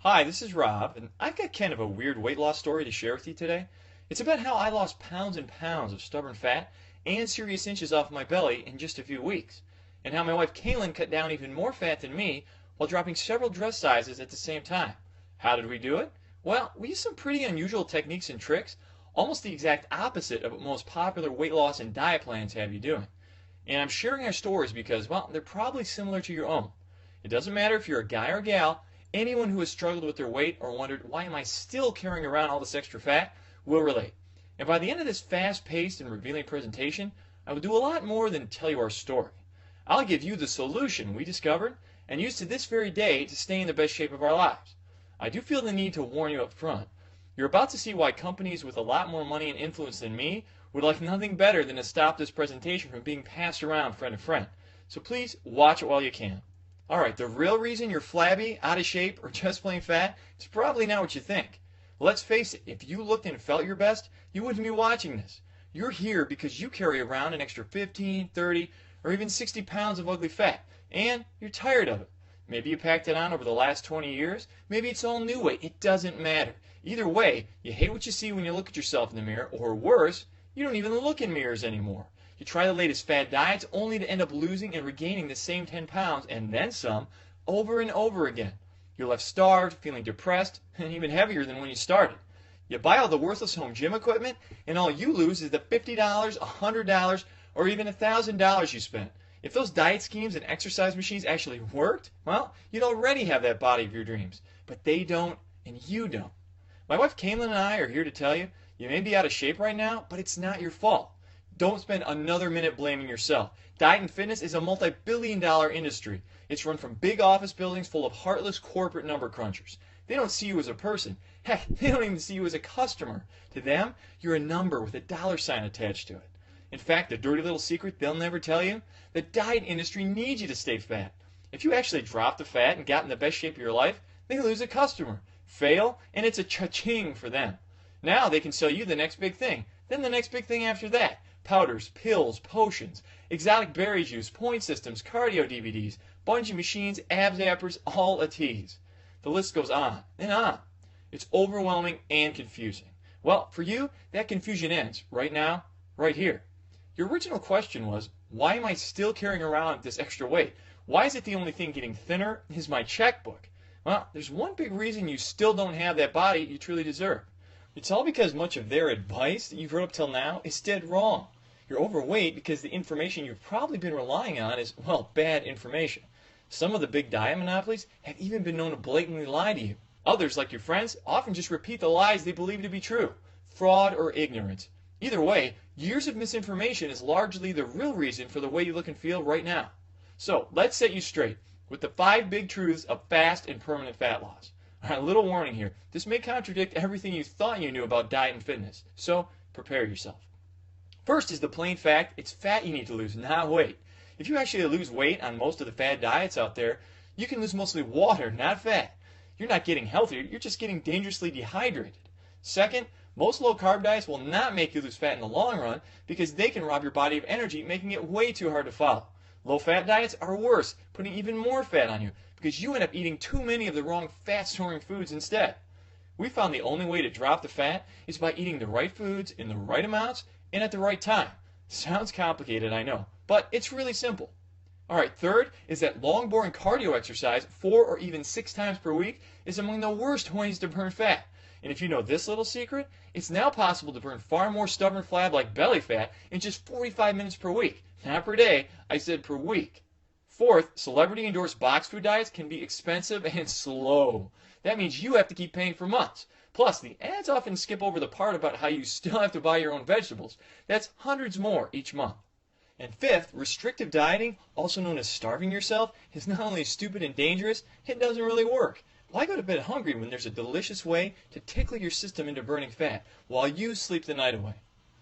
Hi, this is Rob, and I've got kind of a weird weight loss story to share with you today. It's about how I lost pounds and pounds of stubborn fat and serious inches off my belly in just a few weeks, and how my wife Kaylin cut down even more fat than me while dropping several dress sizes at the same time. How did we do it? Well, we used some pretty unusual techniques and tricks, almost the exact opposite of what most popular weight loss and diet plans have you doing. And I'm sharing our stories because, well, they're probably similar to your own. It doesn't matter if you're a guy or gal. Anyone who has struggled with their weight or wondered, why am I still carrying around all this extra fat, will relate. And by the end of this fast-paced and revealing presentation, I will do a lot more than tell you our story. I'll give you the solution we discovered and use to this very day to stay in the best shape of our lives. I do feel the need to warn you up front. You're about to see why companies with a lot more money and influence than me would like nothing better than to stop this presentation from being passed around friend to friend. So please watch it while you can. Alright, the real reason you're flabby, out of shape, or just plain fat is probably not what you think. Let's face it, if you looked and felt your best, you wouldn't be watching this. You're here because you carry around an extra 15, 30, or even 60 pounds of ugly fat, and you're tired of it. Maybe you packed it on over the last 20 years, maybe it's all new weight, it doesn't matter. Either way, you hate what you see when you look at yourself in the mirror, or worse, you don't even look in mirrors anymore. You try the latest fad diets only to end up losing and regaining the same 10 pounds and then some over and over again. You're left starved, feeling depressed, and even heavier than when you started. You buy all the worthless home gym equipment, and all you lose is the $50, $100, or even $1,000 you spent. If those diet schemes and exercise machines actually worked, well, you'd already have that body of your dreams. But they don't, and you don't. My wife Kaylin and I are here to tell you, you may be out of shape right now, but it's not your fault. Don't spend another minute blaming yourself. Diet and fitness is a multi-billion-dollar industry. It's run from big office buildings full of heartless corporate number crunchers. They don't see you as a person. Heck, they don't even see you as a customer. To them, you're a number with a dollar sign attached to it. In fact, the dirty little secret they'll never tell you, the diet industry needs you to stay fat. If you actually drop the fat and got in the best shape of your life, they lose a customer, fail, and it's a cha-ching for them. Now they can sell you the next big thing, then the next big thing after that. Powders, pills, potions, exotic berry juice, point systems, cardio DVDs, bungee machines, abs appers, all a tease. The list goes on and on. It's overwhelming and confusing. Well, for you, that confusion ends right now, right here. Your original question was, why am I still carrying around this extra weight? Why is it the only thing getting thinner is my checkbook? Well, there's one big reason you still don't have that body you truly deserve. It's all because much of their advice that you've heard up till now is dead wrong. You're overweight because the information you've probably been relying on is, well, bad information. Some of the big diet monopolies have even been known to blatantly lie to you. Others, like your friends, often just repeat the lies they believe to be true. Fraud or ignorance. Either way, years of misinformation is largely the real reason for the way you look and feel right now. So, let's set you straight with the 5 big truths of fast and permanent fat loss. Alright, a little warning here. This may contradict everything you thought you knew about diet and fitness, so prepare yourself. First is the plain fact, it's fat you need to lose, not weight. If you actually lose weight on most of the fad diets out there, you can lose mostly water, not fat. You're not getting healthier, you're just getting dangerously dehydrated. Second, most low-carb diets will not make you lose fat in the long run because they can rob your body of energy, making it way too hard to follow. Low-fat diets are worse, putting even more fat on you because you end up eating too many of the wrong fat-storing foods instead. We found the only way to drop the fat is by eating the right foods in the right amounts and at the right time. Sounds complicated, I know, but it's really simple. Alright, third is that long, boring cardio exercise 4 or even 6 times per week is among the worst ways to burn fat. And if you know this little secret, it's now possible to burn far more stubborn flab like belly fat in just 45 minutes per week. Not per day, I said per week. Fourth, celebrity-endorsed box food diets can be expensive and slow. That means you have to keep paying for months. Plus, the ads often skip over the part about how you still have to buy your own vegetables. That's hundreds more each month. And fifth, restrictive dieting, also known as starving yourself, is not only stupid and dangerous, it doesn't really work. Why go to bed hungry when there's a delicious way to tickle your system into burning fat while you sleep the night away?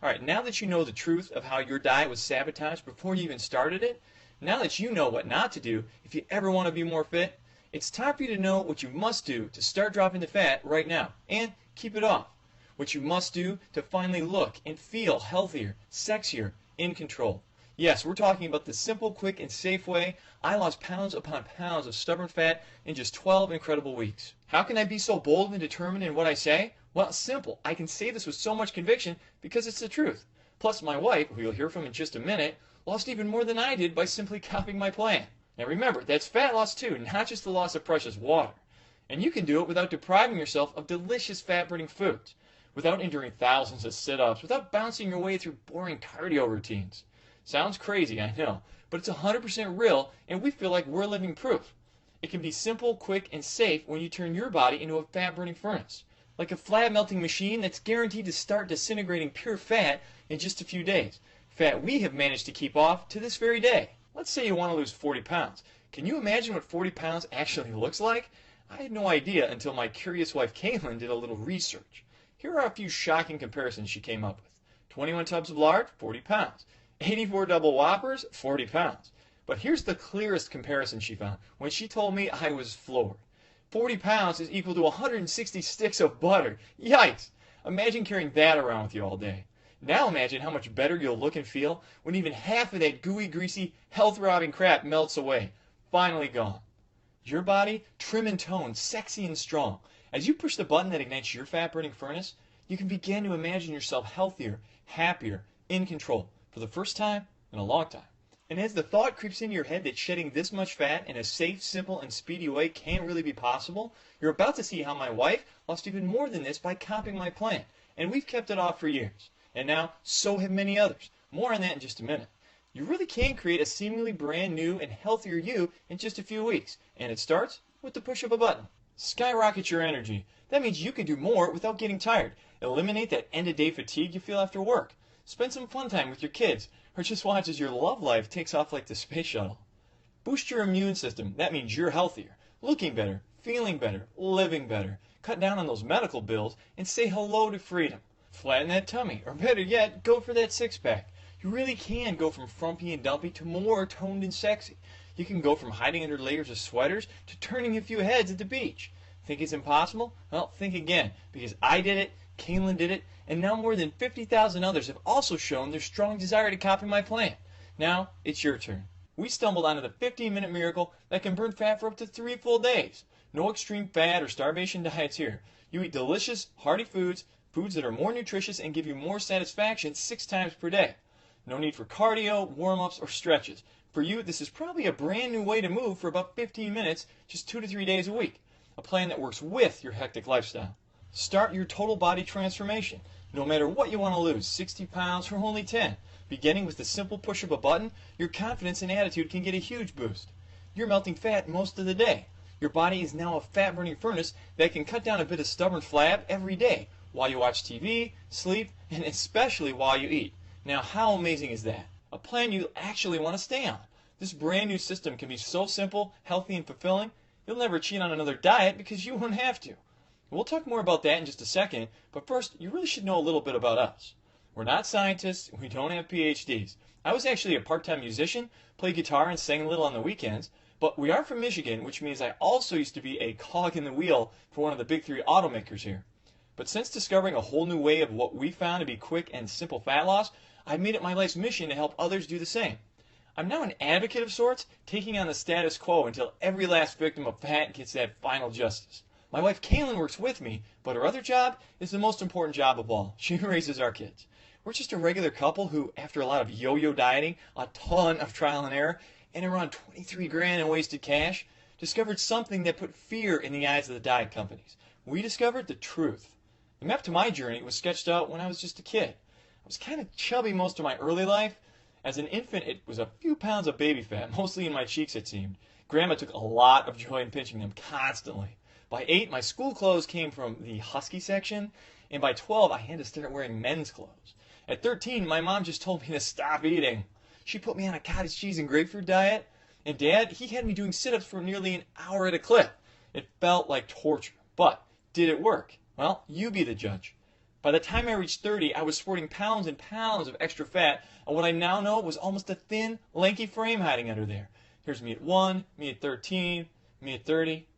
Alright, now that you know the truth of how your diet was sabotaged before you even started it, now that you know what not to do if you ever want to be more fit, it's time for you to know what you must do to start dropping the fat right now and keep it off. What you must do to finally look and feel healthier, sexier, in control. Yes, we're talking about the simple, quick, and safe way I lost pounds upon pounds of stubborn fat in just 12 incredible weeks. How can I be so bold and determined in what I say? Well, simple. I can say this with so much conviction because it's the truth. Plus, my wife, who you'll hear from in just a minute, lost even more than I did by simply copying my plan. Now remember, that's fat loss too, not just the loss of precious water. And you can do it without depriving yourself of delicious fat-burning foods, without enduring thousands of sit-ups, without bouncing your way through boring cardio routines. Sounds crazy, I know, but it's 100% real, and we feel like we're living proof. It can be simple, quick, and safe when you turn your body into a fat-burning furnace, like a flat melting machine that's guaranteed to start disintegrating pure fat in just a few days. Fat we have managed to keep off to this very day. Let's say you want to lose 40 pounds. Can you imagine what 40 pounds actually looks like? I had no idea until my curious wife Caitlin did a little research. Here are a few shocking comparisons she came up with. 21 tubs of lard, 40 pounds. 84 double whoppers, 40 pounds. But here's the clearest comparison she found when she told me I was floored. 40 pounds is equal to 160 sticks of butter. Yikes! Imagine carrying that around with you all day. Now imagine how much better you'll look and feel when even half of that gooey, greasy, health-robbing crap melts away. Finally gone. Your body, trim and toned, sexy and strong. As you push the button that ignites your fat-burning furnace, you can begin to imagine yourself healthier, happier, in control, for the first time in a long time. And as the thought creeps into your head that shedding this much fat in a safe, simple, and speedy way can't really be possible, you're about to see how my wife lost even more than this by copying my plan. And we've kept it off for years. And now, so have many others. More on that in just a minute. You really can create a seemingly brand new and healthier you in just a few weeks. And it starts with the push of a button. Skyrocket your energy. That means you can do more without getting tired. Eliminate that end-of-day fatigue you feel after work. Spend some fun time with your kids, or just watch as your love life takes off like the space shuttle. Boost your immune system. That means you're healthier, looking better, feeling better, living better. Cut down on those medical bills and say hello to freedom. Flatten that tummy, or better yet, go for that six-pack. You really can go from frumpy and dumpy to more toned and sexy. You can go from hiding under layers of sweaters to turning a few heads at the beach. Think it's impossible? Well, think again, because I did it, Caitlin did it, and now more than 50,000 others have also shown their strong desire to copy my plan. Now, it's your turn. We stumbled onto the 15-minute miracle that can burn fat for up to 3 full days. No extreme fat or starvation diets here. You eat delicious, hearty foods, foods that are more nutritious and give you more satisfaction 6 times per day. No need for cardio, warm-ups, or stretches. For you, this is probably a brand new way to move for about 15 minutes, just 2 to 3 days a week. A plan that works with your hectic lifestyle. Start your total body transformation. No matter what you want to lose, 60 pounds or only 10. Beginning with the simple push of a button, your confidence and attitude can get a huge boost. You're melting fat most of the day. Your body is now a fat-burning furnace that can cut down a bit of stubborn flab every day while you watch TV, sleep, and especially while you eat. Now, how amazing is that? A plan you actually want to stay on. This brand new system can be so simple, healthy, and fulfilling, you'll never cheat on another diet because you won't have to. We'll talk more about that in just a second, but first, you really should know a little bit about us. We're not scientists, we don't have PhDs. I was actually a part-time musician, played guitar and sang a little on the weekends, but we are from Michigan, which means I also used to be a cog in the wheel for one of the big 3 automakers here. But since discovering a whole new way of what we found to be quick and simple fat loss, I've made it my life's mission to help others do the same. I'm now an advocate of sorts, taking on the status quo until every last victim of fat gets that final justice. My wife Caitlin works with me, but her other job is the most important job of all. She raises our kids. We're just a regular couple who, after a lot of yo-yo dieting, a ton of trial and error, and around 23 grand in wasted cash, discovered something that put fear in the eyes of the diet companies. We discovered the truth. The map to my journey was sketched out when I was just a kid. I was kind of chubby most of my early life. As an infant, it was a few pounds of baby fat, mostly in my cheeks it seemed. Grandma took a lot of joy in pinching them constantly. By 8, my school clothes came from the husky section, and by 12, I had to start wearing men's clothes. At 13, my mom just told me to stop eating. She put me on a cottage cheese and grapefruit diet, and Dad, he had me doing sit-ups for nearly an hour at a clip. It felt like torture, but did it work? Well, you be the judge. By the time I reached 30, I was sporting pounds and pounds of extra fat, and what I now know was almost a thin, lanky frame hiding under there. Here's me at 1, me at 13, me at 30.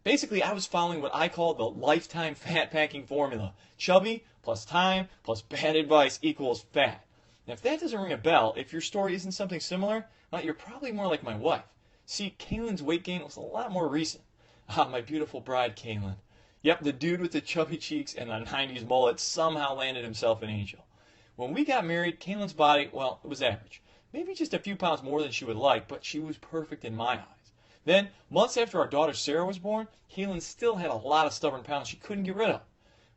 Basically, I was following what I call the lifetime fat packing formula. Chubby plus time plus bad advice equals fat. Now, if that doesn't ring a bell, if your story isn't something similar, well, you're probably more like my wife. See, Kaylin's weight gain was a lot more recent. Ah, my beautiful bride, Kaylin. Yep, the dude with the chubby cheeks and the 90s mullet somehow landed himself an angel. When we got married, Kaylin's body, well, it was average. Maybe just a few pounds more than she would like, but she was perfect in my eyes. Then, months after our daughter Sarah was born, Kaylin still had a lot of stubborn pounds she couldn't get rid of.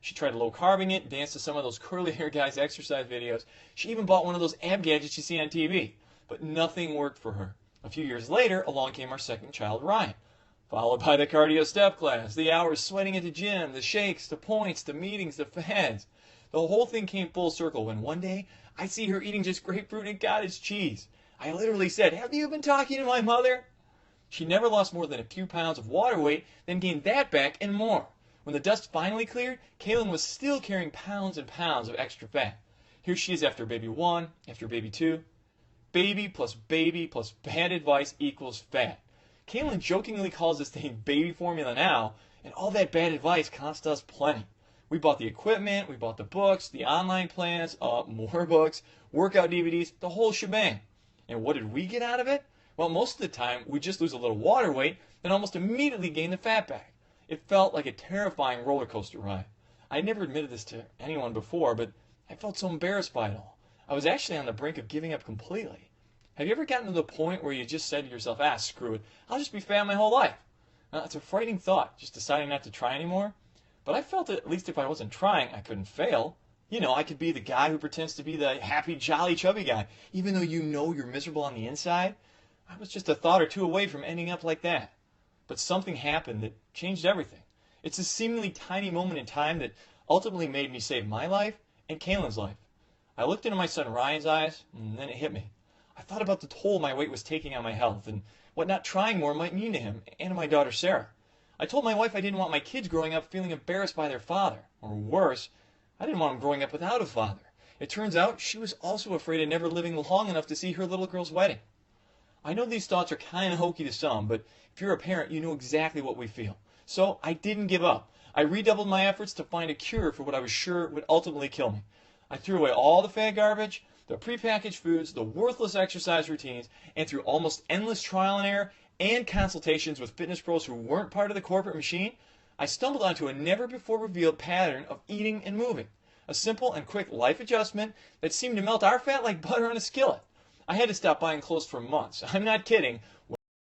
She tried low-carbing it, danced to some of those curly hair guys' exercise videos. She even bought one of those ab gadgets you see on TV. But nothing worked for her. A few years later, along came our second child, Ryan. Followed by the cardio step class, the hours sweating at the gym, the shakes, the points, the meetings, the fads. The whole thing came full circle when one day I see her eating just grapefruit and cottage cheese. I literally said, "Have you been talking to my mother?" She never lost more than a few pounds of water weight, then gained that back and more. When the dust finally cleared, Kaylin was still carrying pounds and pounds of extra fat. Here she is after baby 1, after baby 2. Baby plus bad advice equals fat. Kaylin jokingly calls this thing baby formula now, and all that bad advice cost us plenty. We bought the equipment, we bought the books, the online plans, more books, workout DVDs, the whole shebang. And what did we get out of it? Well, most of the time, we just lose a little water weight, then almost immediately gain the fat back. It felt like a terrifying roller coaster ride. I never admitted this to anyone before, but I felt so embarrassed by it all. I was actually on the brink of giving up completely. Have you ever gotten to the point where you just said to yourself, screw it, I'll just be fat my whole life? It's a frightening thought, just deciding not to try anymore. But I felt that at least if I wasn't trying, I couldn't fail. You know, I could be the guy who pretends to be the happy, jolly, chubby guy, even though you know you're miserable on the inside. I was just a thought or two away from ending up like that. But something happened that changed everything. It's a seemingly tiny moment in time that ultimately made me save my life and Kaylin's life. I looked into my son Ryan's eyes, and then it hit me. I thought about the toll my weight was taking on my health and what not trying more might mean to him and to my daughter Sarah. I told my wife I didn't want my kids growing up feeling embarrassed by their father. Or worse, I didn't want them growing up without a father. It turns out she was also afraid of never living long enough to see her little girl's wedding. I know these thoughts are kind of hokey to some, but if you're a parent, you know exactly what we feel. So I didn't give up. I redoubled my efforts to find a cure for what I was sure would ultimately kill me. I threw away all the fat garbage, the prepackaged foods, the worthless exercise routines, and through almost endless trial and error and consultations with fitness pros who weren't part of the corporate machine, I stumbled onto a never-before-revealed pattern of eating and moving. A simple and quick life adjustment that seemed to melt our fat like butter on a skillet. I had to stop buying clothes for months. I'm not kidding.